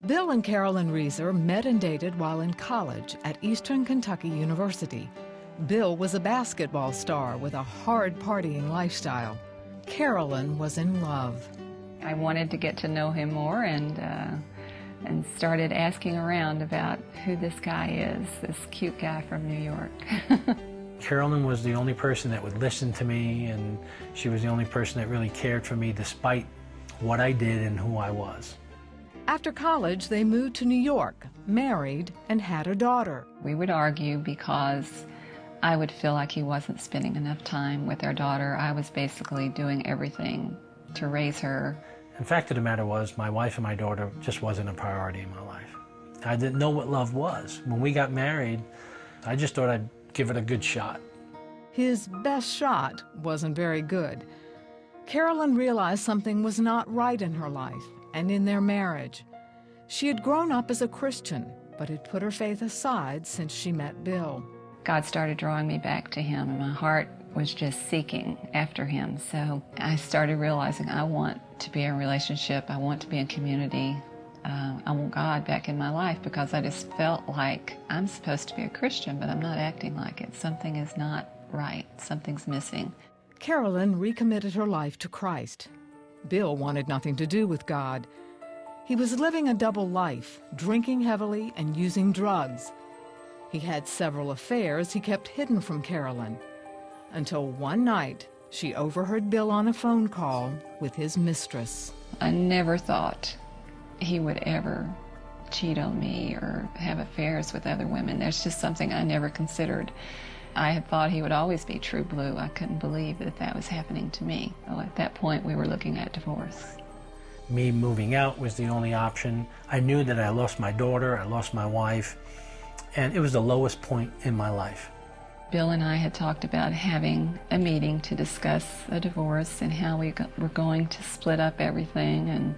Bill and Carolyn Rieser met and dated while in college at Eastern Kentucky University. Bill was a basketball star with a hard partying lifestyle. Carolyn was in love. I wanted to get to know him more and started asking around about who this guy is, this cute guy from New York. Carolyn was the only person that would listen to me, and she was the only person that really cared for me despite what I did and who I was. After college, they moved to New York, married, and had a daughter. We would argue because I would feel like he wasn't spending enough time with our daughter. I was basically doing everything to raise her. The fact of the matter was, my wife and my daughter just wasn't a priority in my life. I didn't know what love was. When we got married, I just thought I'd give it a good shot. His best shot wasn't very good. Carolyn realized something was not right in her life and in their marriage. She had grown up as a Christian, but had put her faith aside since she met Bill. God started drawing me back to him, and my heart was just seeking after him. So I started realizing I want to be in a relationship, I want to be in community, I want God back in my life, because I just felt like I'm supposed to be a Christian, but I'm not acting like it. Something is not right, something's missing. Carolyn recommitted her life to Christ. Bill wanted nothing to do with God. He was living a double life, drinking heavily and using drugs. He had several affairs he kept hidden from Carolyn, until one night she overheard Bill on a phone call with his mistress. I never thought he would ever cheat on me or have affairs with other women. There's just something I never considered. I had thought he would always be true blue. I couldn't believe that that was happening to me. Well, at that point, we were looking at divorce. Me moving out was the only option. I knew that I lost my daughter, I lost my wife, and it was the lowest point in my life. Bill and I had talked about having a meeting to discuss a divorce and how we were going to split up everything, and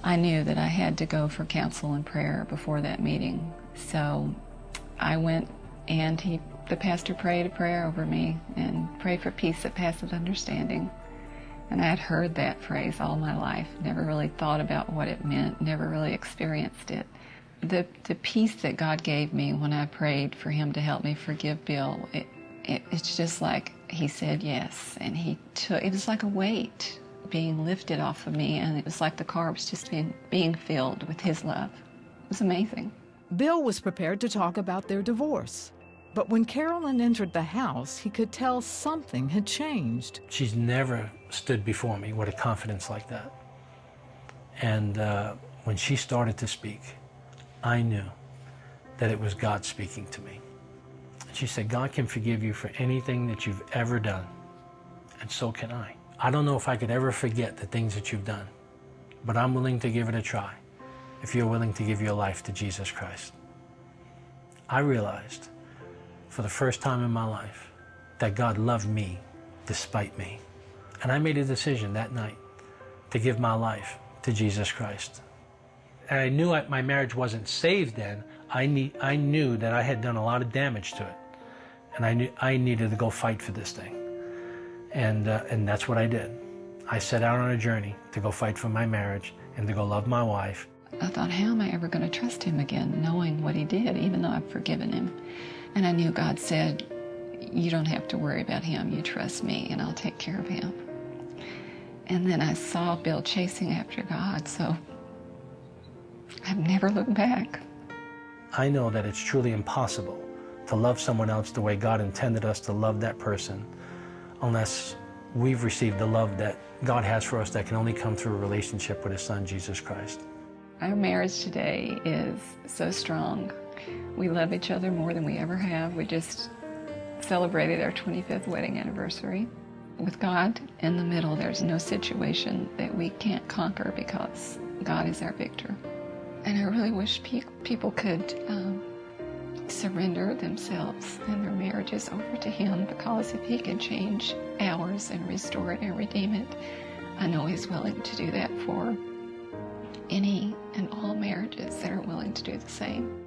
I knew that I had to go for counsel and prayer before that meeting. So I went, and the pastor prayed a prayer over me and prayed for peace that passeth understanding. And I had heard that phrase all my life, never really thought about what it meant, never really experienced it. The peace that God gave me when I prayed for him to help me forgive Bill, it's just like he said yes, and it was like a weight being lifted off of me, and it was like the car was just being filled with his love. It was amazing. Bill was prepared to talk about their divorce. But when Carolyn entered the house, he could tell something had changed. She's never stood before me with a confidence like that. And when she started to speak, I knew that it was God speaking to me. She said, God can forgive you for anything that you've ever done, and so can I. I don't know if I could ever forget the things that you've done, but I'm willing to give it a try if you're willing to give your life to Jesus Christ. I realized for the first time in my life that God loved me despite me. And I made a decision that night to give my life to Jesus Christ. And I knew my marriage wasn't saved then. I knew that I had done a lot of damage to it. And I knew I needed to go fight for this thing. And that's what I did. I set out on a journey to go fight for my marriage and to go love my wife. I thought, how am I ever going to trust him again, knowing what he did, even though I've forgiven him? And I knew God said, you don't have to worry about him. You trust me, and I'll take care of him. And then I saw Bill chasing after God, so I've never looked back. I know that it's truly impossible to love someone else the way God intended us to love that person unless we've received the love that God has for us that can only come through a relationship with his son, Jesus Christ. Our marriage today is so strong. We love each other more than we ever have. We just celebrated our 25th wedding anniversary. With God in the middle, there's no situation that we can't conquer because God is our victor. And I really wish people could surrender themselves and their marriages over to him, because if he can change ours and restore it and redeem it, I know he's willing to do that for any and all marriages that are willing to do the same.